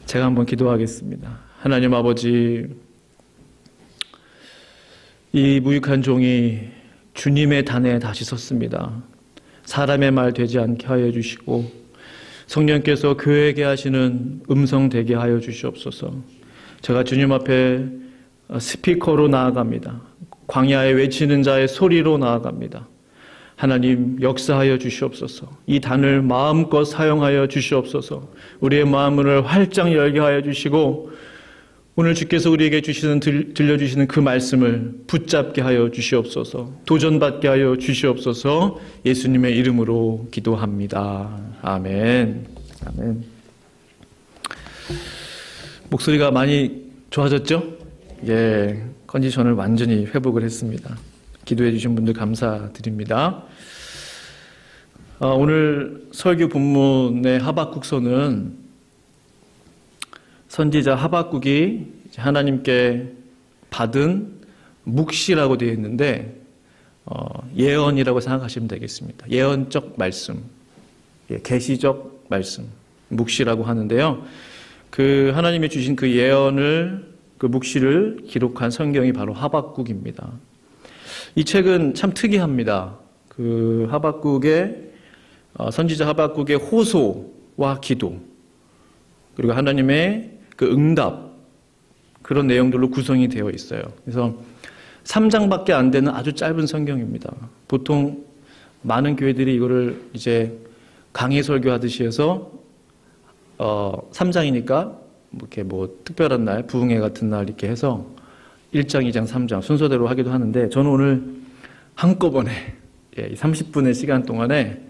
제가 한번 기도하겠습니다. 하나님 아버지, 이 무익한 종이 주님의 단에 다시 섰습니다. 사람의 말 되지 않게 하여 주시고 성령께서 교회에게 하시는 음성 되게 하여 주시옵소서. 제가 주님 앞에 스피커로 나아갑니다. 광야에 외치는 자의 소리로 나아갑니다. 하나님 역사하여 주시옵소서. 이 단을 마음껏 사용하여 주시옵소서. 우리의 마음을 활짝 열게 하여 주시고 오늘 주께서 우리에게 들려주시는 그 말씀을 붙잡게 하여 주시옵소서. 도전받게 하여 주시옵소서. 예수님의 이름으로 기도합니다. 아멘. 아멘. 목소리가 많이 좋아졌죠? 예, 컨디션을 완전히 회복을 했습니다. 기도해 주신 분들 감사드립니다. 오늘 설교 본문의 하박국서는 선지자 하박국이 하나님께 받은 묵시라고 되어 있는데 예언이라고 생각하시면 되겠습니다. 예언적 말씀, 계시적 말씀, 묵시라고 하는데요. 그 하나님이 주신 그 예언을, 그 묵시를 기록한 성경이 바로 하박국입니다. 이 책은 참 특이합니다. 그 선지자 하박국의 호소와 기도, 그리고 하나님의 그 응답, 그런 내용들로 구성이 되어 있어요. 그래서 3장밖에 안 되는 아주 짧은 성경입니다. 보통 많은 교회들이 이거를 이제 강의 설교하듯이 해서 3장이니까 이렇게 특별한 날, 부흥회 같은 날 이렇게 해서 1장, 2장, 3장 순서대로 하기도 하는데 저는 오늘 한꺼번에 30분의 시간 동안에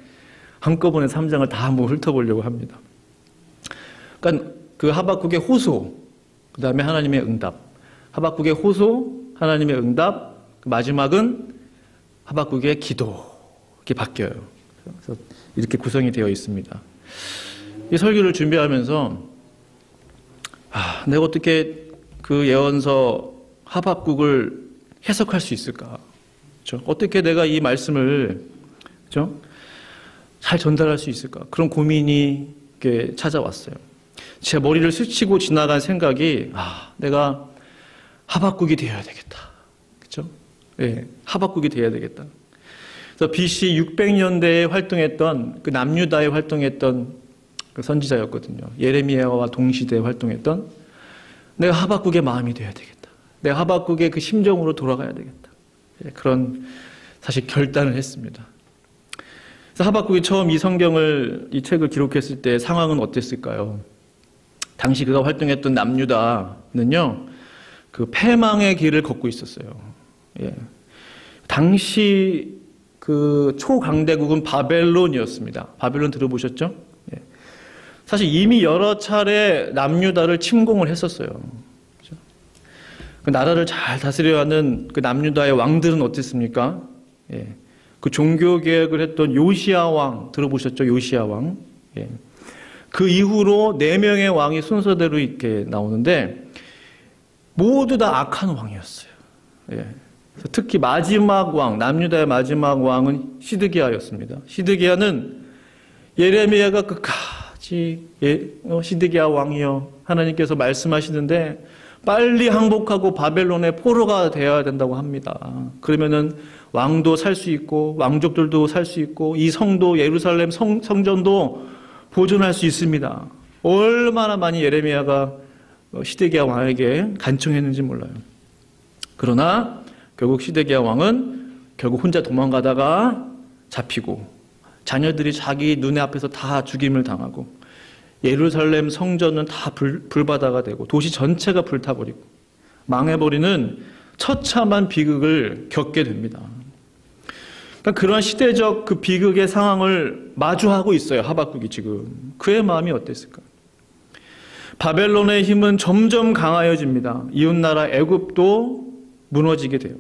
한꺼번에 3장을 다 한번 훑어보려고 합니다. 그러니까 그 하박국의 호소, 그 다음에 하나님의 응답. 하박국의 호소, 하나님의 응답, 마지막은 하박국의 기도. 이렇게 바뀌어요. 그래서 이렇게 구성이 되어 있습니다. 이 설교를 준비하면서 내가 어떻게 그 예언서 하박국을 해석할 수 있을까? 그렇죠? 어떻게 내가 이 말씀을, 그렇죠? 잘 전달할 수 있을까? 그런 고민이 이렇게 찾아왔어요. 제 머리를 스치고 지나간 생각이 내가 하박국이 되어야 되겠다. 그렇죠? 예, 하박국이 되어야 되겠다. 그래서 BC 600년대에 활동했던 그 남유다에 활동했던 그 선지자였거든요. 예레미야와 동시대에 활동했던 내가 하박국의 마음이 되어야 되겠다. 내가 하박국의 그 심정으로 돌아가야 되겠다. 예, 그런 사실 결단을 했습니다. 그래서 하박국이 처음 이 책을 기록했을 때 상황은 어땠을까요? 당시 그가 활동했던 남유다는요, 그 패망의 길을 걷고 있었어요. 예. 당시 그 초강대국은 바벨론이었습니다. 바벨론 들어보셨죠? 예. 사실 이미 여러 차례 남유다를 침공을 했었어요. 그렇죠? 그 나라를 잘 다스려가는 그 남유다의 왕들은 어땠습니까? 예. 그 종교 개혁을 했던 요시야 왕 들어보셨죠? 요시야 왕. 예. 그 이후로 4명의 왕이 순서대로 이렇게 나오는데 모두 다 악한 왕이었어요. 예. 특히 마지막 왕, 남유다의 마지막 왕은 시드기야였습니다. 시드기야는 예레미야가 끝까지 시드기야 왕이여 하나님께서 말씀하시는데 빨리 항복하고 바벨론의 포로가 되어야 된다고 합니다. 그러면은 왕도 살 수 있고 왕족들도 살 수 있고 이 성도 예루살렘 성전도 보존할 수 있습니다. 얼마나 많이 예레미야가 시드기야 왕에게 간청했는지 몰라요. 그러나 결국 시드기야 왕은 결국 혼자 도망가다가 잡히고 자녀들이 자기 눈에 앞에서 다 죽임을 당하고 예루살렘 성전은 다 불바다가 되고 도시 전체가 불타버리고 망해버리는 처참한 비극을 겪게 됩니다. 그러니까 그런 시대적 그 비극의 상황을 마주하고 있어요. 하박국이 지금. 그의 마음이 어땠을까? 바벨론의 힘은 점점 강하여집니다. 이웃나라 애굽도 무너지게 돼요.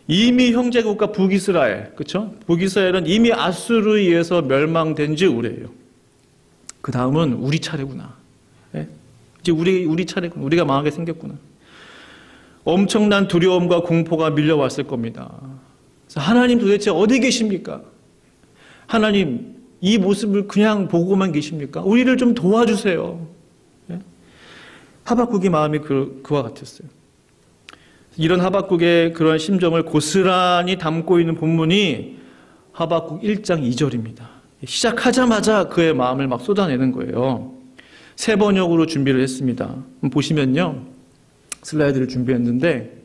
이미 형제국가 북이스라엘, 그렇죠? 북이스라엘은 이미 아수르에 의해서 멸망된 지 오래예요. 그 다음은 우리 차례구나. 예? 이제 우리 차례구나. 우리가 망하게 생겼구나. 엄청난 두려움과 공포가 밀려왔을 겁니다. 그래서 하나님 도대체 어디 계십니까? 하나님 이 모습을 그냥 보고만 계십니까? 우리를 좀 도와주세요. 예? 하박국의 마음이 그와 같았어요. 이런 하박국의 그런 심정을 고스란히 담고 있는 본문이 하박국 1장 2절입니다. 시작하자마자 그의 마음을 막 쏟아내는 거예요. 새 번역으로 준비를 했습니다. 보시면요. 슬라이드를 준비했는데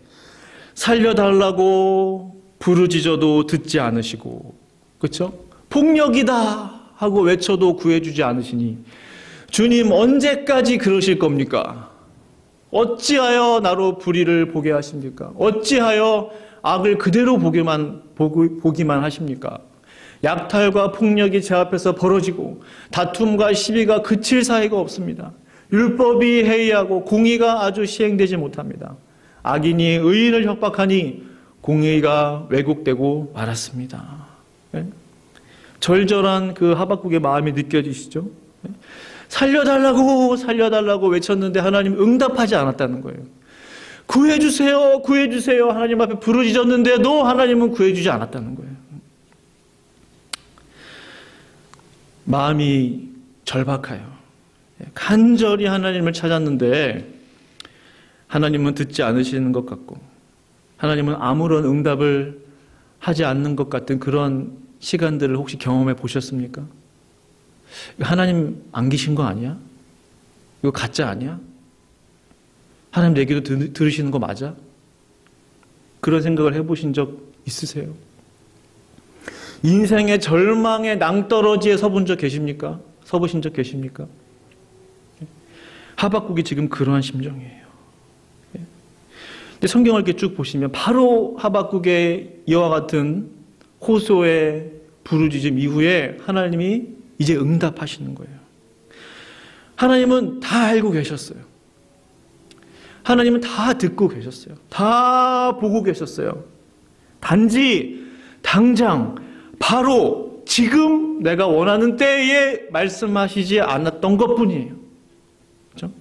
살려달라고 부르짖어도 듣지 않으시고, 그렇죠? 폭력이다 하고 외쳐도 구해주지 않으시니 주님 언제까지 그러실 겁니까? 어찌하여 나로 불의를 보게 하십니까? 어찌하여 악을 그대로 보기만 하십니까? 약탈과 폭력이 제 앞에서 벌어지고 다툼과 시비가 그칠 사이가 없습니다. 율법이 해이하고 공의가 아주 시행되지 못합니다. 악인이 의인을 협박하니 공의가 왜곡되고 말았습니다. 네? 절절한 그 하박국의 마음이 느껴지시죠? 네? 살려달라고 외쳤는데 하나님 응답하지 않았다는 거예요. 구해주세요, 구해주세요. 하나님 앞에 부르짖었는데도 하나님은 구해주지 않았다는 거예요. 마음이 절박해요. 간절히 하나님을 찾았는데 하나님은 듣지 않으시는 것 같고 하나님은 아무런 응답을 하지 않는 것 같은 그런 시간들을 혹시 경험해 보셨습니까? 하나님 안 계신 거 아니야? 이거 가짜 아니야? 하나님 내 기도 들으시는 거 맞아? 그런 생각을 해보신 적 있으세요? 인생의 절망의 낭떠러지에 서보신 적 계십니까? 하박국이 지금 그러한 심정이에요. 근데 성경을 이렇게 쭉 보시면 바로 하박국의 이와 같은 호소의 부르짖음 이후에 하나님이 이제 응답하시는 거예요. 하나님은 다 알고 계셨어요. 하나님은 다 듣고 계셨어요. 다 보고 계셨어요. 단지 당장 바로 지금 내가 원하는 때에 말씀하시지 않았던 것뿐이에요. 그렇죠?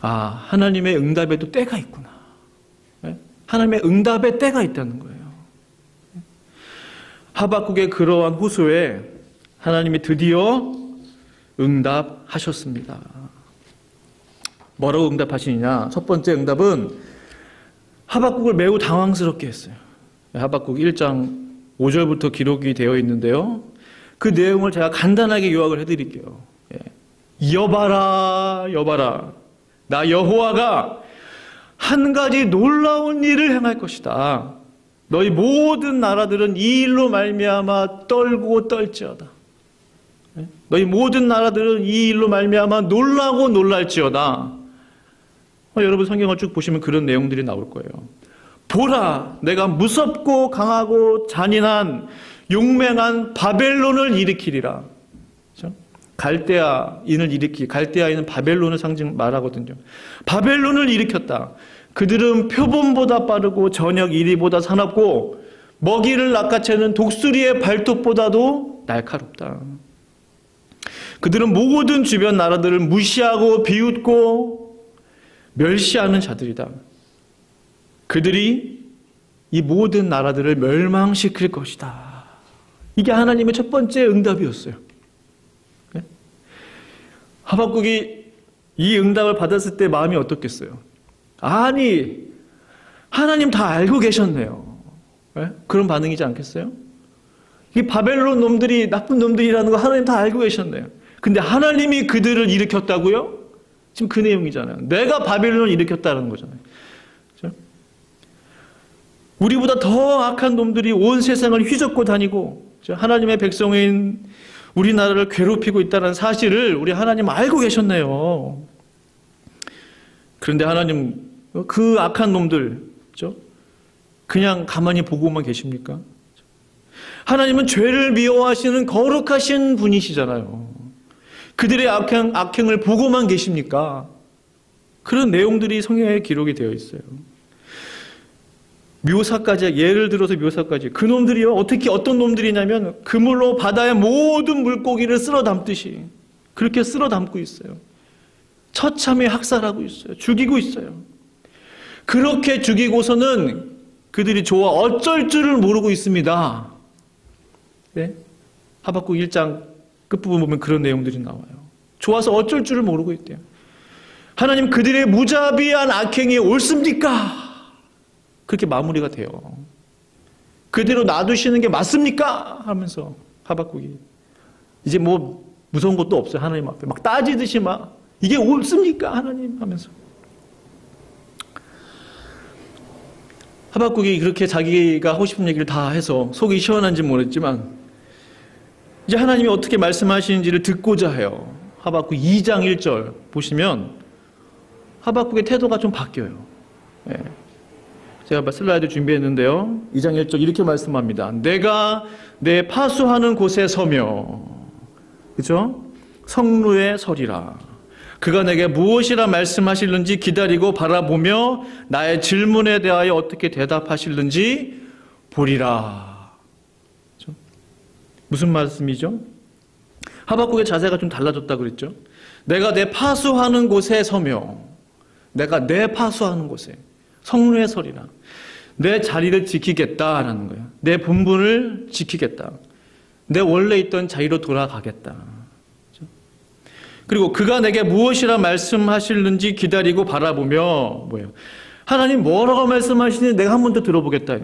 아, 하나님의 응답에도 때가 있구나. 하나님의 응답에 때가 있다는 거예요. 하박국의 그러한 호소에 하나님이 드디어 응답하셨습니다. 뭐라고 응답하시느냐? 첫 번째 응답은 하박국을 매우 당황스럽게 했어요. 하박국 1장 5절부터 기록이 되어 있는데요. 그 내용을 제가 간단하게 요약을 해드릴게요. 여봐라. 나 여호와가 한 가지 놀라운 일을 행할 것이다. 너희 모든 나라들은 이 일로 말미암아 떨고 떨지어다. 너희 모든 나라들은 이 일로 말미암아 놀라고 놀랄지어다. 여러분 성경을 쭉 보시면 그런 내용들이 나올 거예요. 보라, 내가 무섭고 강하고 잔인한 용맹한 바벨론을 일으키리라. 그렇죠? 갈대아인은 바벨론을 말하거든요. 바벨론을 일으켰다. 그들은 표범보다 빠르고 저녁 이리보다 사납고 먹이를 낚아채는 독수리의 발톱보다도 날카롭다. 그들은 모든 주변 나라들을 무시하고 비웃고 멸시하는 자들이다. 그들이 이 모든 나라들을 멸망시킬 것이다. 이게 하나님의 첫 번째 응답이었어요. 네? 하박국이 이 응답을 받았을 때 마음이 어떻겠어요? 아니, 하나님 다 알고 계셨네요. 네? 그런 반응이지 않겠어요? 이 바벨론 놈들이 나쁜 놈들이라는 거 하나님 다 알고 계셨네요. 근데 하나님이 그들을 일으켰다고요? 지금 그 내용이잖아요. 내가 바벨론을 일으켰다는 거잖아요. 그렇죠? 우리보다 더 악한 놈들이 온 세상을 휘젓고 다니고 하나님의 백성인 우리나라를 괴롭히고 있다는 사실을 우리 하나님 알고 계셨네요. 그런데 하나님 그 악한 놈들 그냥 가만히 보고만 계십니까? 하나님은 죄를 미워하시는 거룩하신 분이시잖아요. 그들의 악행을 보고만 계십니까? 그런 내용들이 성경에 기록이 되어 있어요. 묘사까지, 예를 들어서 묘사까지. 그 놈들이요, 어떤 놈들이냐면 그물로 바다의 모든 물고기를 쓸어 담듯이 그렇게 쓸어 담고 있어요. 처참히 학살하고 있어요. 죽이고 있어요. 그렇게 죽이고서는 그들이 좋아 어쩔 줄을 모르고 있습니다. 네? 하박국 1장 끝부분 보면 그런 내용들이 나와요. 좋아서 어쩔 줄을 모르고 있대요. 하나님 그들의 무자비한 악행이 옳습니까? 그렇게 마무리가 돼요. 그대로 놔두시는 게 맞습니까? 하면서 하박국이 이제 뭐 무서운 것도 없어요. 하나님 앞에 막 따지듯이 막 이게 옳습니까? 하나님 하면서 하박국이 그렇게 자기가 하고 싶은 얘기를 다 해서 속이 시원한지 모르겠지만 이제 하나님이 어떻게 말씀하시는지를 듣고자 해요. 하박국 2장 1절 보시면 하박국의 태도가 좀 바뀌어요. 예. 제가 슬라이드 준비했는데요. 2장 1절 이렇게 말씀합니다. 내가 내 파수하는 곳에 서며, 그죠? 성루에 서리라. 그가 내게 무엇이라 말씀하실는지 기다리고 바라보며 나의 질문에 대하여 어떻게 대답하실는지 보리라. 그죠? 무슨 말씀이죠? 하박국의 자세가 좀 달라졌다 그랬죠? 내가 내 파수하는 곳에 서며, 내가 내 파수하는 곳에 성루에 서리라. 내 자리를 지키겠다라는 거예요. 내 본분을 지키겠다. 내 원래 있던 자리로 돌아가겠다. 그렇죠? 그리고 그가 내게 무엇이라 말씀하실는지 기다리고 바라보며 뭐예요? 하나님 뭐라고 말씀하시는지 내가 한 번 더 들어보겠다.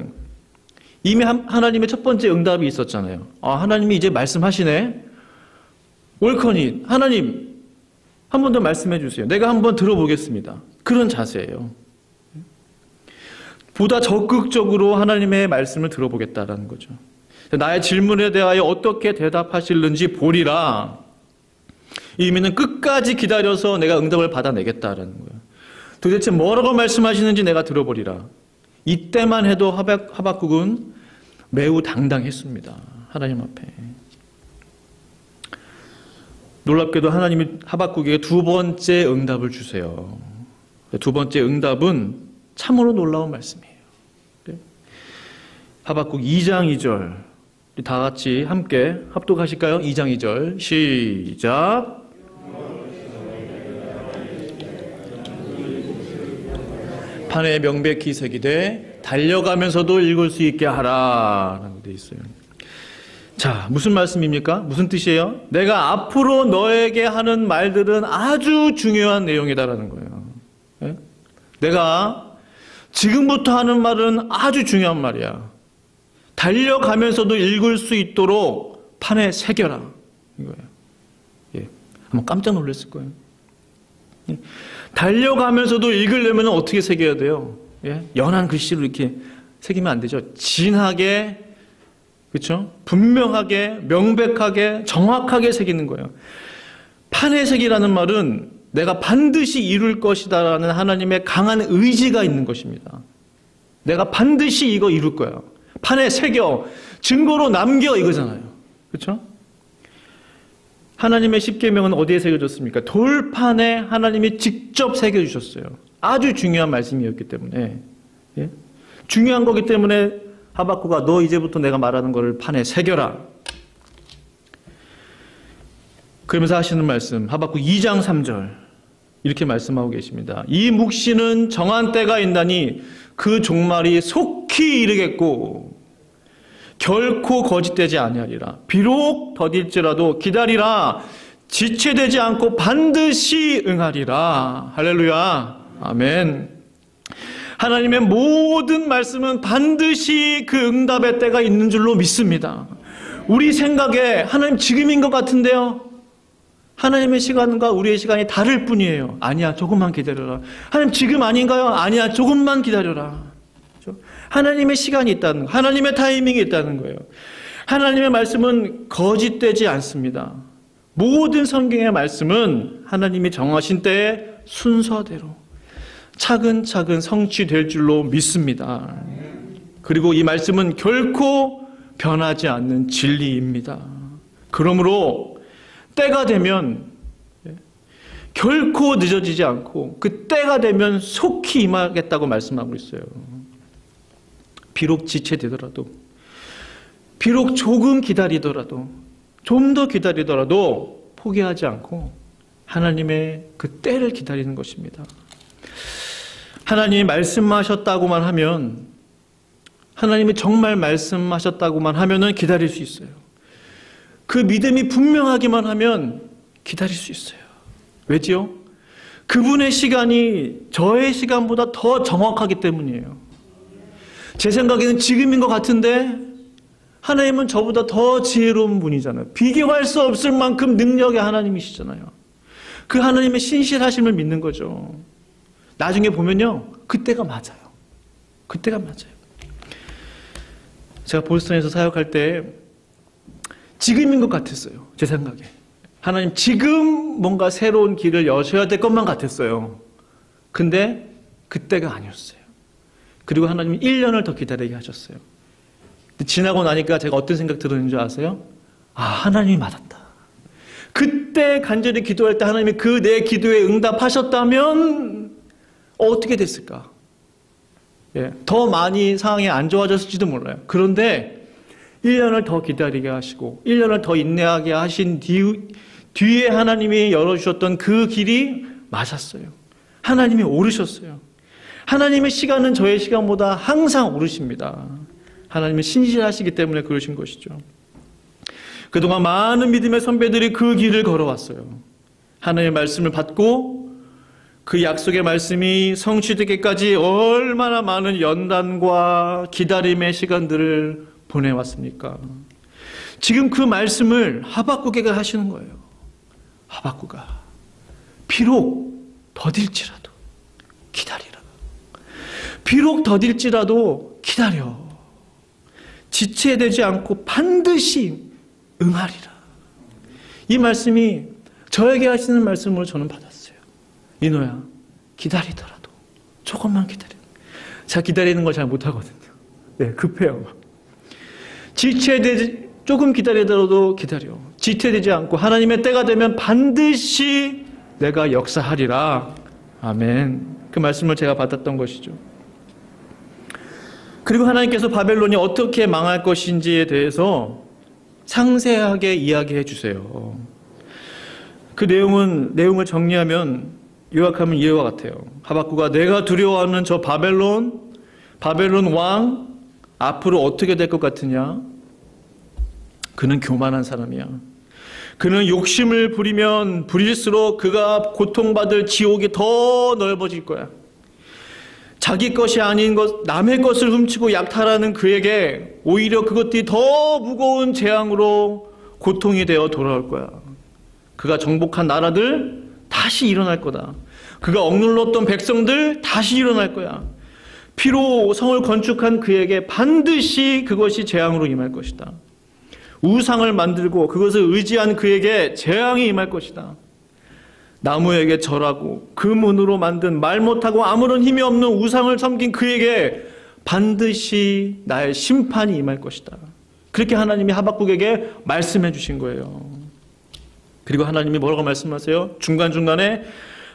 이미 하나님의 첫 번째 응답이 있었잖아요. 아, 하나님이 이제 말씀하시네. 올커니 하나님 한 번 더 말씀해 주세요. 내가 한 번 들어보겠습니다. 그런 자세예요. 보다 적극적으로 하나님의 말씀을 들어보겠다라는 거죠. 나의 질문에 대하여 어떻게 대답하실는지 보리라. 이 의미는 끝까지 기다려서 내가 응답을 받아내겠다라는 거예요. 도대체 뭐라고 말씀하시는지 내가 들어보리라. 이때만 해도 하박국은 매우 당당했습니다. 하나님 앞에. 놀랍게도 하나님이 하박국에게 두 번째 응답을 주세요. 두 번째 응답은 참으로 놀라운 말씀이에요. 하박국 2장 2절 우리 다 같이 함께 합독하실까요? 2장 2절 시작. 판에 명백히 새기되 달려가면서도 읽을 수 있게 하라 라고 되어 있어요. 자, 무슨 말씀입니까? 무슨 뜻이에요? 내가 앞으로 너에게 하는 말들은 아주 중요한 내용이다라는 거예요. 네? 내가 지금부터 하는 말은 아주 중요한 말이야. 달려가면서도 읽을 수 있도록 판에 새겨라. 이거예요. 예. 아마 깜짝 놀랐을 거예요. 예. 달려가면서도 읽으려면 어떻게 새겨야 돼요? 예? 연한 글씨로 이렇게 새기면 안 되죠. 진하게, 그렇죠? 분명하게, 명백하게, 정확하게 새기는 거예요. 판에 새기라는 말은 내가 반드시 이룰 것이다라는 하나님의 강한 의지가 있는 것입니다. 내가 반드시 이거 이룰 거야. 판에 새겨, 증거로 남겨 이거잖아요. 그렇죠? 하나님의 십계명은 어디에 새겨졌습니까? 돌판에 하나님이 직접 새겨주셨어요. 아주 중요한 말씀이었기 때문에. 예? 중요한 거기 때문에 하박국아 너 이제부터 내가 말하는 거를 판에 새겨라. 그러면서 하시는 말씀 하박국 2장 3절 이렇게 말씀하고 계십니다. 이 묵시는 정한 때가 있나니 그 종말이 속히 이르겠고 결코 거짓되지 아니하리라. 비록 더딜지라도 기다리라. 지체되지 않고 반드시 응하리라. 할렐루야. 아멘. 하나님의 모든 말씀은 반드시 그 응답의 때가 있는 줄로 믿습니다. 우리 생각에 하나님 지금인 것 같은데요. 하나님의 시간과 우리의 시간이 다를 뿐이에요. 아니야, 조금만 기다려라. 하나님 지금 아닌가요? 아니야, 조금만 기다려라. 하나님의 시간이 있다는 거, 하나님의 타이밍이 있다는 거예요. 하나님의 말씀은 거짓되지 않습니다. 모든 성경의 말씀은 하나님이 정하신 때에 순서대로 차근차근 성취될 줄로 믿습니다. 그리고 이 말씀은 결코 변하지 않는 진리입니다. 그러므로 때가 되면 결코 늦어지지 않고 그 때가 되면 속히 임하겠다고 말씀하고 있어요. 비록 지체되더라도, 비록 조금 기다리더라도, 좀 더 기다리더라도 포기하지 않고 하나님의 그 때를 기다리는 것입니다. 하나님이 말씀하셨다고만 하면, 하나님이 정말 말씀하셨다고만 하면은 기다릴 수 있어요. 그 믿음이 분명하기만 하면 기다릴 수 있어요. 왜지요? 그분의 시간이 저의 시간보다 더 정확하기 때문이에요. 제 생각에는 지금인 것 같은데 하나님은 저보다 더 지혜로운 분이잖아요. 비교할 수 없을 만큼 능력의 하나님이시잖아요. 그 하나님의 신실하심을 믿는 거죠. 나중에 보면요, 그때가 맞아요. 그때가 맞아요. 제가 보스턴에서 사역할 때 지금인 것 같았어요. 제 생각에. 하나님 지금 뭔가 새로운 길을 여셔야 될 것만 같았어요. 근데 그때가 아니었어요. 그리고 하나님이 1년을 더 기다리게 하셨어요. 지나고 나니까 제가 어떤 생각 들었는 줄 아세요? 아, 하나님이 맞았다. 그때 간절히 기도할 때 하나님이 그 내 기도에 응답하셨다면 어떻게 됐을까? 예, 더 많이 상황이 안 좋아졌을지도 몰라요. 그런데 1년을 더 기다리게 하시고 1년을 더 인내하게 하신 뒤에 하나님이 열어주셨던 그 길이 맞았어요. 하나님이 오르셨어요. 하나님의 시간은 저의 시간보다 항상 오르십니다. 하나님은 신실하시기 때문에 그러신 것이죠. 그동안 많은 믿음의 선배들이 그 길을 걸어왔어요. 하나님의 말씀을 받고 그 약속의 말씀이 성취되기까지 얼마나 많은 연단과 기다림의 시간들을 보내왔습니까? 지금 그 말씀을 하박국에게 하시는 거예요. 하박국아, 비록 더딜지라도 기다리라. 비록 더딜지라도 기다려. 지체되지 않고 반드시 응하리라. 이 말씀이 저에게 하시는 말씀으로 저는 받았어요. 이노야, 기다리더라도 조금만 기다려. 제가 기다리는 걸 잘 못하거든요. 네, 급해요. 지체되지, 조금 기다리더라도 기다려. 지체되지 않고 하나님의 때가 되면 반드시 내가 역사하리라. 아멘. 그 말씀을 제가 받았던 것이죠. 그리고 하나님께서 바벨론이 어떻게 망할 것인지에 대해서 상세하게 이야기해 주세요. 그 내용을 정리하면 요약하면 이와 같아요. 하박국아, 내가 두려워하는 저 바벨론 왕 앞으로 어떻게 될 것 같으냐? 그는 교만한 사람이야. 그는 욕심을 부리면 부릴수록 그가 고통받을 지옥이 더 넓어질 거야. 자기 것이 아닌 것, 남의 것을 훔치고 약탈하는 그에게 오히려 그것들이 더 무거운 재앙으로 고통이 되어 돌아올 거야. 그가 정복한 나라들 다시 일어날 거다. 그가 억눌렀던 백성들 다시 일어날 거야. 피로 성을 건축한 그에게 반드시 그것이 재앙으로 임할 것이다. 우상을 만들고 그것을 의지한 그에게 재앙이 임할 것이다. 나무에게 절하고 금은으로 만든 말 못하고 아무런 힘이 없는 우상을 섬긴 그에게 반드시 나의 심판이 임할 것이다. 그렇게 하나님이 하박국에게 말씀해 주신 거예요. 그리고 하나님이 뭐라고 말씀하세요? 중간중간에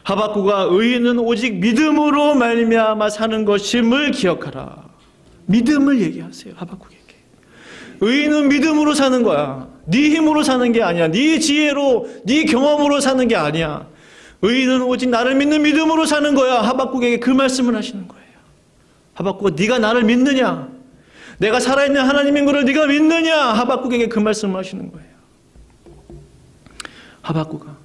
하박국아, 의인은 오직 믿음으로 말미암아 사는 것임을 기억하라. 믿음을 얘기하세요. 하박국에게. 의인은 믿음으로 사는 거야. 네 힘으로 사는 게 아니야. 네 지혜로, 네 경험으로 사는 게 아니야. 의인은 오직 나를 믿는 믿음으로 사는 거야. 하박국에게 그 말씀을 하시는 거예요. 하박국아, 네가 나를 믿느냐? 내가 살아있는 하나님인 것을 네가 믿느냐? 하박국에게 그 말씀을 하시는 거예요. 하박국아,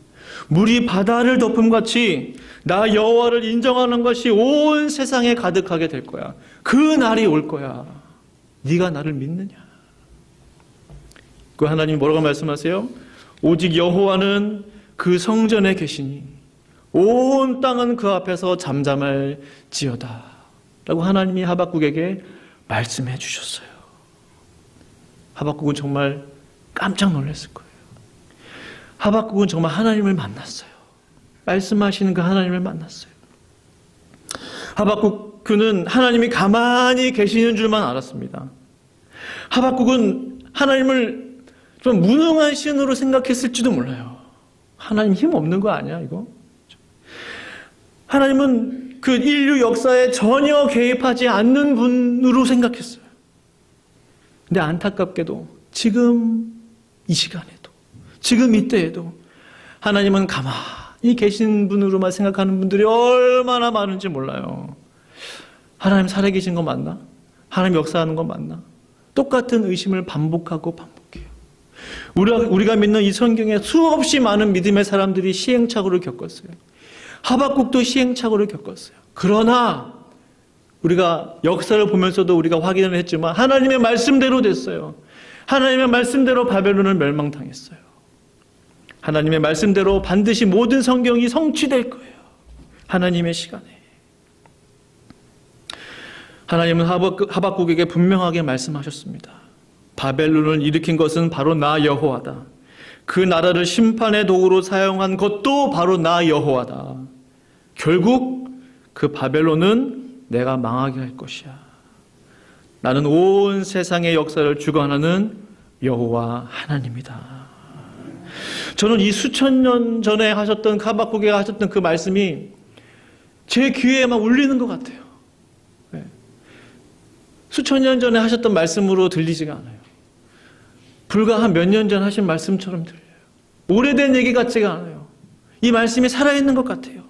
물이 바다를 덮음같이 나 여호와를 인정하는 것이 온 세상에 가득하게 될 거야. 그 날이 올 거야. 네가 나를 믿느냐? 그 하나님이 뭐라고 말씀하세요? 오직 여호와는 그 성전에 계시니 온 땅은 그 앞에서 잠잠할지어다 라고 하나님이 하박국에게 말씀해 주셨어요. 하박국은 정말 깜짝 놀랐을 거예요. 하박국은 정말 하나님을 만났어요. 말씀하시는 그 하나님을 만났어요. 하박국 그는 하나님이 가만히 계시는 줄만 알았습니다. 하박국은 하나님을 좀 무능한 신으로 생각했을지도 몰라요. 하나님 힘 없는 거 아니야 이거? 하나님은 그 인류 역사에 전혀 개입하지 않는 분으로 생각했어요. 근데 안타깝게도 지금 이 시간에도, 지금 이때에도 하나님은 가만히 계신 분으로만 생각하는 분들이 얼마나 많은지 몰라요. 하나님 살아계신 거 맞나? 하나님 역사하는 거 맞나? 똑같은 의심을 반복해요. 우리가 믿는 이 성경에 수없이 많은 믿음의 사람들이 시행착오를 겪었어요. 하박국도 시행착오를 겪었어요. 그러나 우리가 역사를 보면서도 우리가 확인을 했지만 하나님의 말씀대로 됐어요. 하나님의 말씀대로 바벨론을 멸망당했어요. 하나님의 말씀대로 반드시 모든 성경이 성취될 거예요. 하나님의 시간에. 하나님은 하박국에게 분명하게 말씀하셨습니다. 바벨론을 일으킨 것은 바로 나 여호와다. 그 나라를 심판의 도구로 사용한 것도 바로 나 여호와다. 결국 그 바벨론은 내가 망하게 할 것이야. 나는 온 세상의 역사를 주관하는 여호와 하나님이다. 저는 이 수천 년 전에 하셨던 하박국에 하셨던 그 말씀이 제 귀에 막 울리는 것 같아요. 수천 년 전에 하셨던 말씀으로 들리지가 않아요. 불과 한 몇 년 전 하신 말씀처럼 들려요. 오래된 얘기 같지가 않아요. 이 말씀이 살아있는 것 같아요.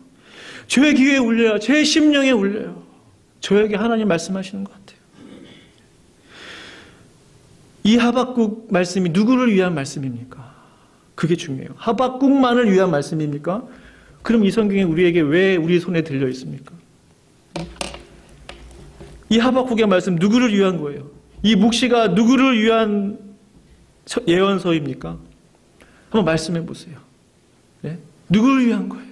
제 귀에 울려요. 제 심령에 울려요. 저에게 하나님 말씀하시는 것 같아요. 이 하박국 말씀이 누구를 위한 말씀입니까? 그게 중요해요. 하박국만을 위한 말씀입니까? 그럼 이 성경이 우리에게 왜 우리 손에 들려 있습니까? 이 하박국의 말씀 누구를 위한 거예요? 이 묵시가 누구를 위한 예언서입니까? 한번 말씀해 보세요. 네? 누구를 위한 거예요?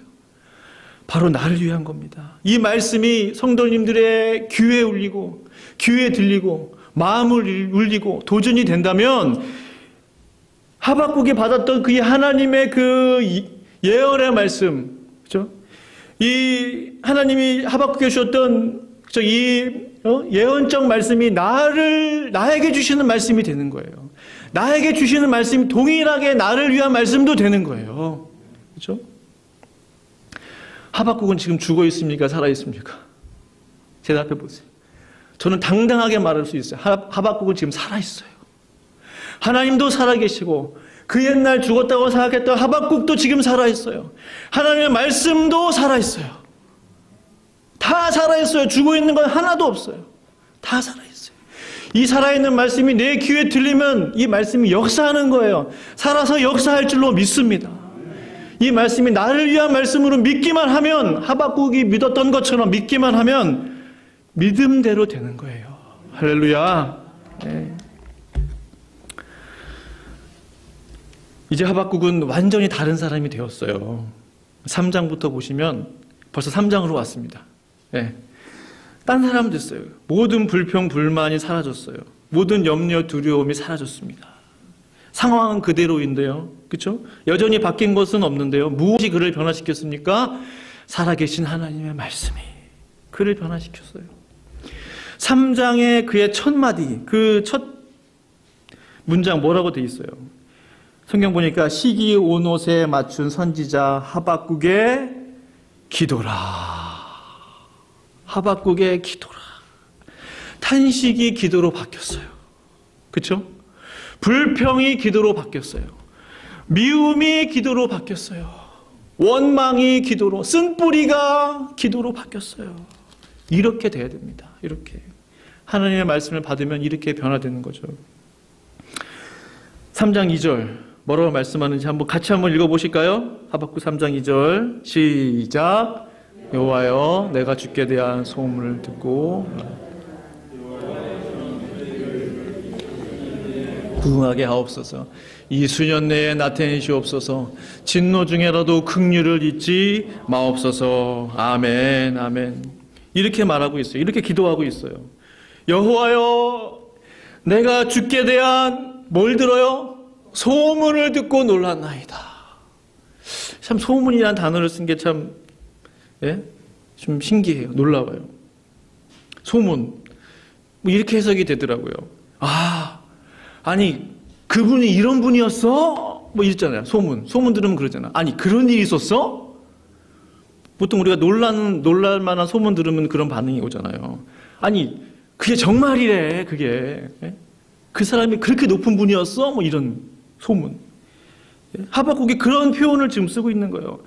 바로 나를 위한 겁니다. 이 말씀이 성도님들의 귀에 울리고 귀에 들리고 마음을 울리고 도전이 된다면 하박국이 받았던 그 하나님의 그 예언의 말씀, 그렇죠? 이 하나님이 하박국에 주셨던 이 예언적 말씀이 나에게 주시는 말씀이 되는 거예요. 나에게 주시는 말씀이 동일하게 나를 위한 말씀도 되는 거예요. 그렇죠? 하박국은 지금 죽어 있습니까? 살아 있습니까? 대답해 보세요. 저는 당당하게 말할 수 있어요. 하박국은 지금 살아 있어요. 하나님도 살아 계시고 그 옛날 죽었다고 생각했던 하박국도 지금 살아 있어요. 하나님의 말씀도 살아 있어요. 다 살아 있어요. 죽어 있는 건 하나도 없어요. 다 살아 있어요. 이 살아있는 말씀이 내 귀에 들리면 이 말씀이 역사하는 거예요. 살아서 역사할 줄로 믿습니다. 이 말씀이 나를 위한 말씀으로 믿기만 하면 하박국이 믿었던 것처럼 믿기만 하면 믿음대로 되는 거예요. 할렐루야. 네. 이제 하박국은 완전히 다른 사람이 되었어요. 3장부터 보시면 벌써 3장으로 왔습니다. 네. 딴 사람 됐어요. 모든 불평, 불만이 사라졌어요. 모든 염려, 두려움이 사라졌습니다. 상황은 그대로인데요. 그렇죠? 여전히 바뀐 것은 없는데요. 무엇이 그를 변화시켰습니까? 살아계신 하나님의 말씀이 그를 변화시켰어요. 3장의 그의 첫 마디, 그 첫 문장 뭐라고 돼 있어요? 성경 보니까 시기 온 옷에 맞춘 선지자 하박국의 기도라. 하박국의 기도라. 탄식이 기도로 바뀌었어요. 그렇죠? 불평이 기도로 바뀌었어요. 미움이 기도로 바뀌었어요. 원망이 기도로, 쓴뿌리가 기도로 바뀌었어요. 이렇게 돼야 됩니다. 이렇게. 하나님의 말씀을 받으면 이렇게 변화되는 거죠. 3장 2절 뭐라고 말씀하는지 같이 한번 읽어보실까요? 하박국 3장 2절 시작. 여호와여 내가 주께 대한 소문을 듣고 구하게 하옵소서. 이 수년 내에 나타내시옵소서. 진노 중에라도 긍휼을 잊지 마옵소서. 아멘 아멘. 이렇게 말하고 있어요. 이렇게 기도하고 있어요. 여호와여 내가 주께 대한 뭘 들어요? 소문을 듣고 놀랐나이다. 참 소문이라는 단어를 쓴 게 참 좀 신기해요. 놀라워요. 소문 뭐 이렇게 해석이 되더라고요. 아니 그분이 이런 분이었어? 뭐 이랬잖아요. 소문 들으면 그러잖아. 아니 그런 일이 있었어? 보통 우리가 놀랄만한 소문 들으면 그런 반응이 오잖아요. 아니 그게 정말이래. 그게 그 사람이 그렇게 높은 분이었어? 뭐 이런 소문. 하박국이 그런 표현을 지금 쓰고 있는 거예요.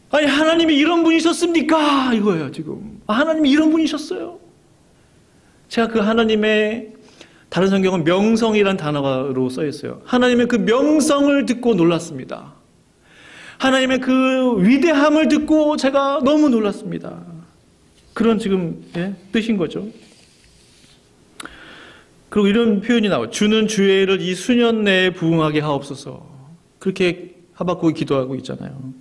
아니 하나님이 이런 분이셨습니까? 이거예요 지금. 하나님이 이런 분이셨어요. 제가 그 하나님의 다른 성경은 명성이란 단어로 써 있어요. 하나님의 그 명성을 듣고 놀랐습니다. 하나님의 그 위대함을 듣고 제가 너무 놀랐습니다. 그런 지금 뜻인 거죠. 그리고 이런 표현이 나와요. 주는 주의 일을 이 수년 내에 부응하게 하옵소서. 그렇게 하박국이 기도하고 있잖아요.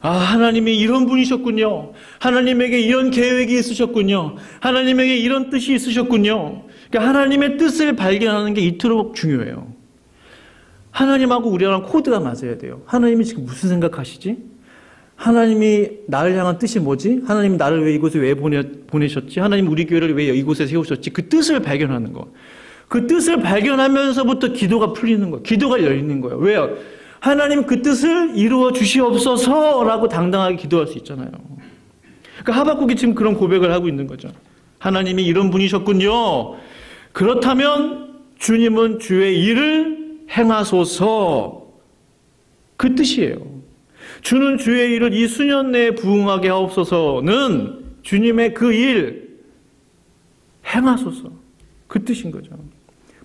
아, 하나님이 이런 분이셨군요. 하나님에게 이런 계획이 있으셨군요. 하나님에게 이런 뜻이 있으셨군요. 그러니까 하나님의 뜻을 발견하는 게 이토록 중요해요. 하나님하고 우리랑 코드가 맞아야 돼요. 하나님이 지금 무슨 생각하시지? 하나님이 나를 향한 뜻이 뭐지? 하나님이 나를 왜 이곳에 왜 보내셨지? 하나님 우리 교회를 왜 이곳에 세우셨지? 그 뜻을 발견하는 거. 그 뜻을 발견하면서부터 기도가 풀리는 거예요. 기도가 열리는 거예요. 왜요? 하나님 그 뜻을 이루어 주시옵소서라고 당당하게 기도할 수 있잖아요. 그러니까 하박국이 지금 그런 고백을 하고 있는 거죠. 하나님이 이런 분이셨군요. 그렇다면 주님은 주의 일을 행하소서. 그 뜻이에요. 주는 주의 일을 이 수년 내에 부응하게 하옵소서는 주님의 그 일 행하소서. 그 뜻인 거죠.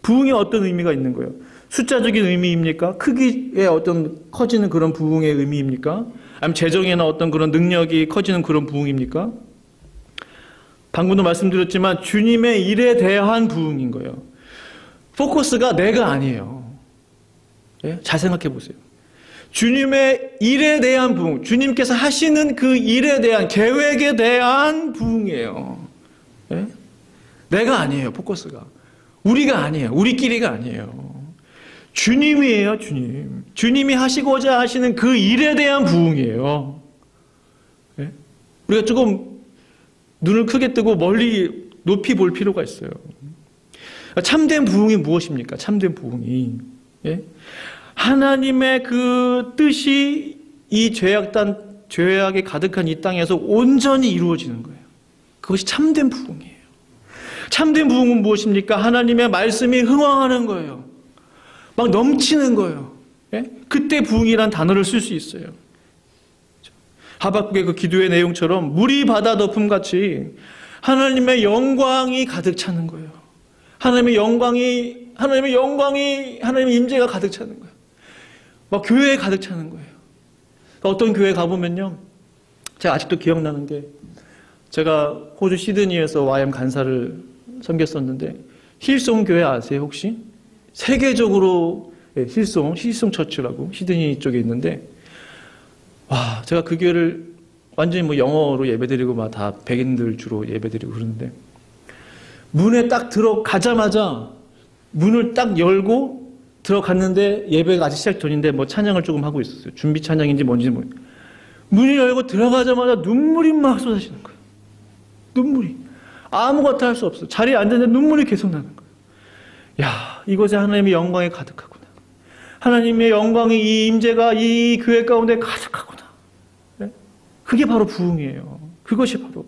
부응에 어떤 의미가 있는 거예요? 숫자적인 의미입니까? 크기에 어떤 커지는 그런 부응의 의미입니까? 아니면 재정이나 어떤 그런 능력이 커지는 그런 부응입니까? 방금도 말씀드렸지만 주님의 일에 대한 부응인 거예요. 포커스가 내가 아니에요. 예? 잘 생각해 보세요. 주님의 일에 대한 부응, 주님께서 하시는 그 일에 대한 계획에 대한 부응이에요. 예? 내가 아니에요, 포커스가. 우리가 아니에요. 우리끼리가 아니에요. 주님이에요, 주님. 주님이 하시고자 하시는 그 일에 대한 부응이에요. 예? 우리가 조금 눈을 크게 뜨고 멀리 높이 볼 필요가 있어요. 참된 부응이 무엇입니까? 참된 부응이. 예? 하나님의 그 뜻이 이 죄악이 가득한 이 땅에서 온전히 이루어지는 거예요. 그것이 참된 부응이에요. 참된 부응은 무엇입니까? 하나님의 말씀이 흥황하는 거예요. 막 넘치는 거예요. 예? 그때 부응이란 단어를 쓸 수 있어요. 하박국의 그 기도의 내용처럼 물이 바다 덮음같이 하나님의 영광이 가득 차는 거예요. 하나님의 임재가 가득 차는 거예요. 막 교회에 가득 차는 거예요. 어떤 교회 가보면요. 제가 아직도 기억나는 게 제가 호주 시드니에서 YM 간사를 섬겼었는데 힐송 교회 아세요 혹시? 세계적으로 힐송 처치라고 시드니 쪽에 있는데 와 제가 그 교회를 완전히 뭐 영어로 예배드리고 막 다 백인들 주로 예배드리고 그러는데 문에 딱 들어가자마자 문을 딱 열고 들어갔는데 예배가 아직 시작 전인데 뭐 찬양을 조금 하고 있었어요. 준비 찬양인지 뭔지 모르겠어요. 문을 열고 들어가자마자 눈물이 막 쏟아지는 거예요. 눈물이. 아무것도 할 수 없어요. 자리에 앉았는데 눈물이 계속 나는 거예요. 야, 이곳에 하나님의 영광이 가득하구나. 하나님의 영광이 이 임재가 이 교회 가운데 가득하구나. 네? 그게 바로 부흥이에요. 그것이 바로.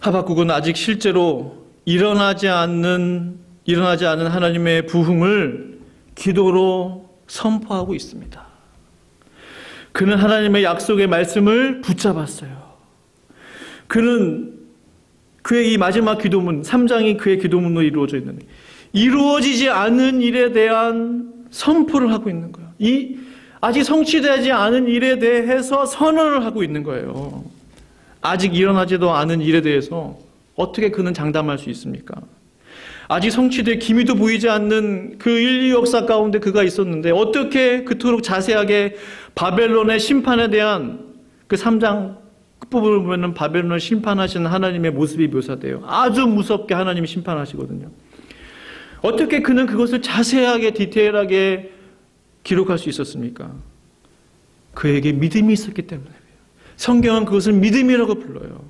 하박국은 아직 실제로 일어나지 않는 하나님의 부흥을 기도로 선포하고 있습니다. 그는 하나님의 약속의 말씀을 붙잡았어요. 그는 그의 이 마지막 기도문, 3장이 그의 기도문으로 이루어져 있는데 이루어지지 않은 일에 대한 선포를 하고 있는 거예요. 이 아직 성취되지 않은 일에 대해서 선언을 하고 있는 거예요. 아직 일어나지도 않은 일에 대해서 어떻게 그는 장담할 수 있습니까? 아직 성취될 기미도 보이지 않는 그 인류 역사 가운데 그가 있었는데 어떻게 그토록 자세하게 바벨론의 심판에 대한 그 3장 끝부분을 보면 바벨론을 심판하시는 하나님의 모습이 묘사돼요. 아주 무섭게 하나님이 심판하시거든요. 어떻게 그는 그것을 자세하게 디테일하게 기록할 수 있었습니까? 그에게 믿음이 있었기 때문에. 성경은 그것을 믿음이라고 불러요.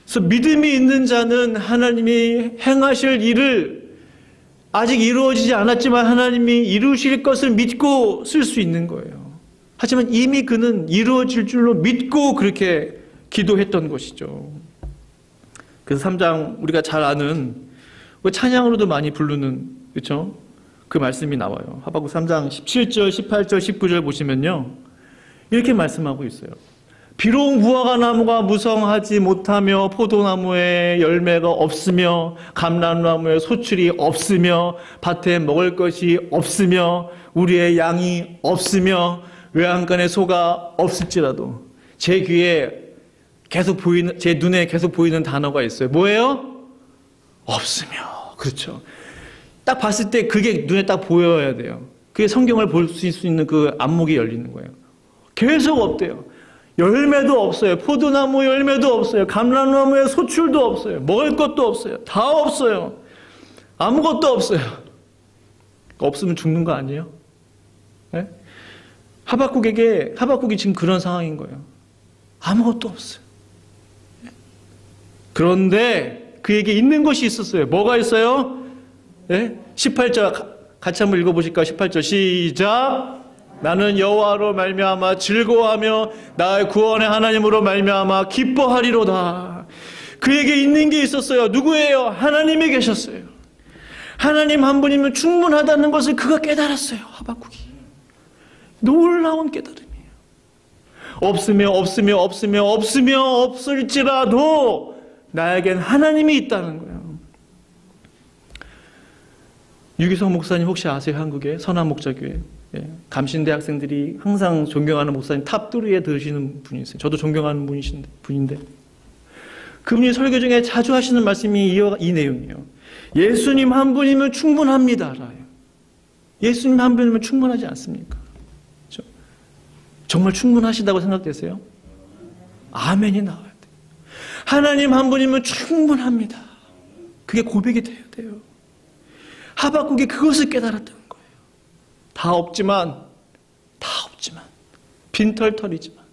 그래서 믿음이 있는 자는 하나님이 행하실 일을 아직 이루어지지 않았지만 하나님이 이루실 것을 믿고 쓸 수 있는 거예요. 하지만 이미 그는 이루어질 줄로 믿고 그렇게 기도했던 것이죠. 그래서 3장 우리가 잘 아는 찬양으로도 많이 부르는 그렇죠? 그 말씀이 나와요. 하박국 3장 17절, 18절, 19절 보시면요. 이렇게 말씀하고 있어요. 비록 무화과 나무가 무성하지 못하며 포도나무에 열매가 없으며 감람나무에 소출이 없으며 밭에 먹을 것이 없으며 우리의 양이 없으며 외양간에 소가 없을지라도 제 귀에 계속 보이는, 제 눈에 계속 보이는 단어가 있어요. 뭐예요? 없으며. 그렇죠. 딱 봤을 때 그게 눈에 딱 보여야 돼요. 그게 성경을 볼 수 있는 그 안목이 열리는 거예요. 계속 없대요. 열매도 없어요. 포도나무 열매도 없어요. 감람나무에 소출도 없어요. 먹을 것도 없어요. 다 없어요. 아무것도 없어요. 없으면 죽는 거 아니에요? 네? 하박국이 지금 그런 상황인 거예요. 아무것도 없어요. 그런데 그에게 있는 것이 있었어요. 뭐가 있어요? 네? 18절 같이 한번 읽어보실까요? 18절 시작. 나는 여호와로 말미암아 즐거워하며 나의 구원의 하나님으로 말미암아 기뻐하리로다. 그에게 있는 게 있었어요. 누구예요? 하나님이 계셨어요. 하나님 한 분이면 충분하다는 것을 그가 깨달았어요. 하박국이. 놀라운 깨달음이에요. 없으며 없을지라도 나에겐 하나님이 있다는 거예요. 유기성 목사님 혹시 아세요? 한국의 선한목자교회. 예, 감신대 학생들이 항상 존경하는 목사님 탑3에 드시는 분이 있어요. 저도 존경하는 분인데 그분이 설교 중에 자주 하시는 말씀이 이 내용이에요. 예수님 한 분이면 충분합니다. 예수님 한 분이면 충분하지 않습니까? 그렇죠? 정말 충분하시다고 생각되세요? 아멘이 나와야 돼요. 하나님 한 분이면 충분합니다. 그게 고백이 돼야 돼요. 하박국이 그것을 깨달았던 거예요. 다 없지만 빈털털이지만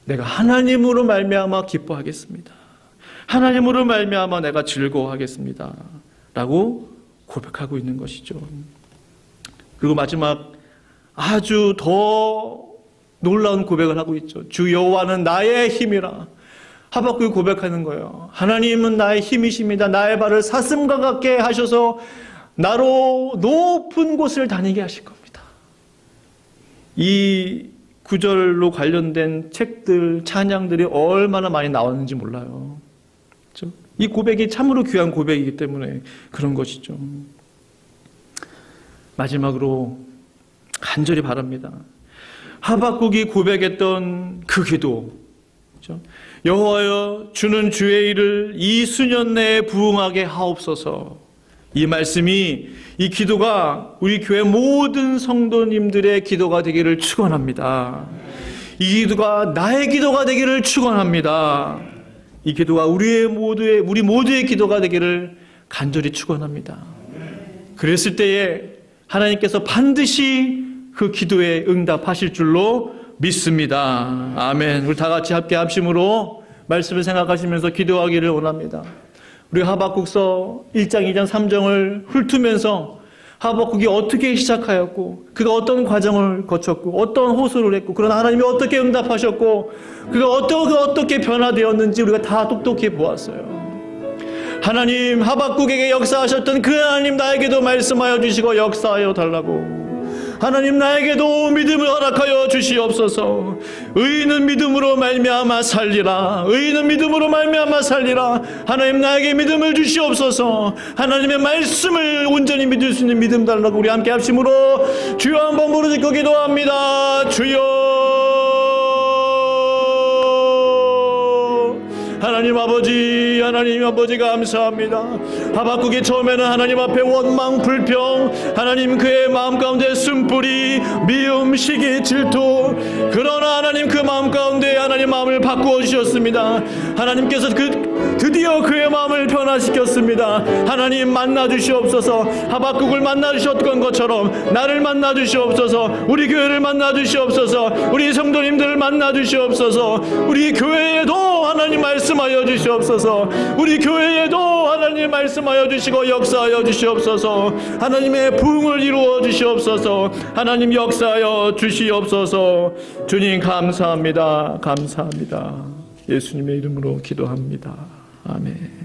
내가 하나님으로 말미암아 기뻐하겠습니다. 하나님으로 말미암아 내가 즐거워하겠습니다. 라고 고백하고 있는 것이죠. 그리고 마지막 아주 더 놀라운 고백을 하고 있죠. 주 여호와는 나의 힘이라. 하박국이 고백하는 거예요. 하나님은 나의 힘이십니다. 나의 발을 사슴과 같게 하셔서 나로 높은 곳을 다니게 하실 겁니다. 이 구절로 관련된 책들, 찬양들이 얼마나 많이 나왔는지 몰라요. 그렇죠? 이 고백이 참으로 귀한 고백이기 때문에 그런 것이죠. 마지막으로 간절히 바랍니다. 하박국이 고백했던 그 기도, 그렇죠? 여호와여, 주는 주의 일을 이 수년 내에 부응하게 하옵소서. 이 말씀이, 이 기도가 우리 교회 모든 성도님들의 기도가 되기를 축원합니다. 이 기도가 나의 기도가 되기를 축원합니다. 이 기도가 우리 모두의 기도가 되기를 간절히 축원합니다. 그랬을 때에 하나님께서 반드시 그 기도에 응답하실 줄로 믿습니다. 아멘. 우리 다 같이 함께 합심으로 말씀을 생각하시면서 기도하기를 원합니다. 우리 하박국서 1장, 2장, 3장을 훑으면서 하박국이 어떻게 시작하였고 그가 어떤 과정을 거쳤고 어떤 호소를 했고 그러나 하나님이 어떻게 응답하셨고 그가 어떻게 변화되었는지 우리가 다 똑똑히 보았어요. 하나님, 하박국에게 역사하셨던 그 하나님 나에게도 말씀하여 주시고 역사하여 달라고. 하나님, 나에게도 믿음을 허락하여 주시옵소서. 의인은 믿음으로 말미암아 살리라. 의인은 믿음으로 말미암아 살리라. 하나님, 나에게 믿음을 주시옵소서. 하나님의 말씀을 온전히 믿을 수 있는 믿음 달라고 우리 함께 합심으로 주여 한번 부르짖고 기도합니다. 주여. 하나님 아버지 감사합니다. 하박국이 처음에는 하나님 앞에 원망, 불평, 하나님 그의 마음 가운데 숨뿌리, 미움, 시기, 질투, 그러나 하나님 그 마음 가운데 하나님 마음을 바꾸어 주셨습니다. 하나님께서 드디어 그의 마음을 변화시켰습니다. 하나님 만나 주시옵소서. 하박국을 만나 주셨던 것처럼 나를 만나 주시옵소서. 우리 교회를 만나 주시옵소서. 우리 성도님들을 만나 주시옵소서. 우리 교회에도 하나님 말씀하여 주시옵소서. 우리 교회에도 하나님 말씀하여 주시고 역사하여 주시옵소서. 하나님의 부흥을 이루어 주시옵소서. 하나님 역사하여 주시옵소서. 주님 감사합니다. 감사합니다. 예수님의 이름으로 기도합니다. 아멘.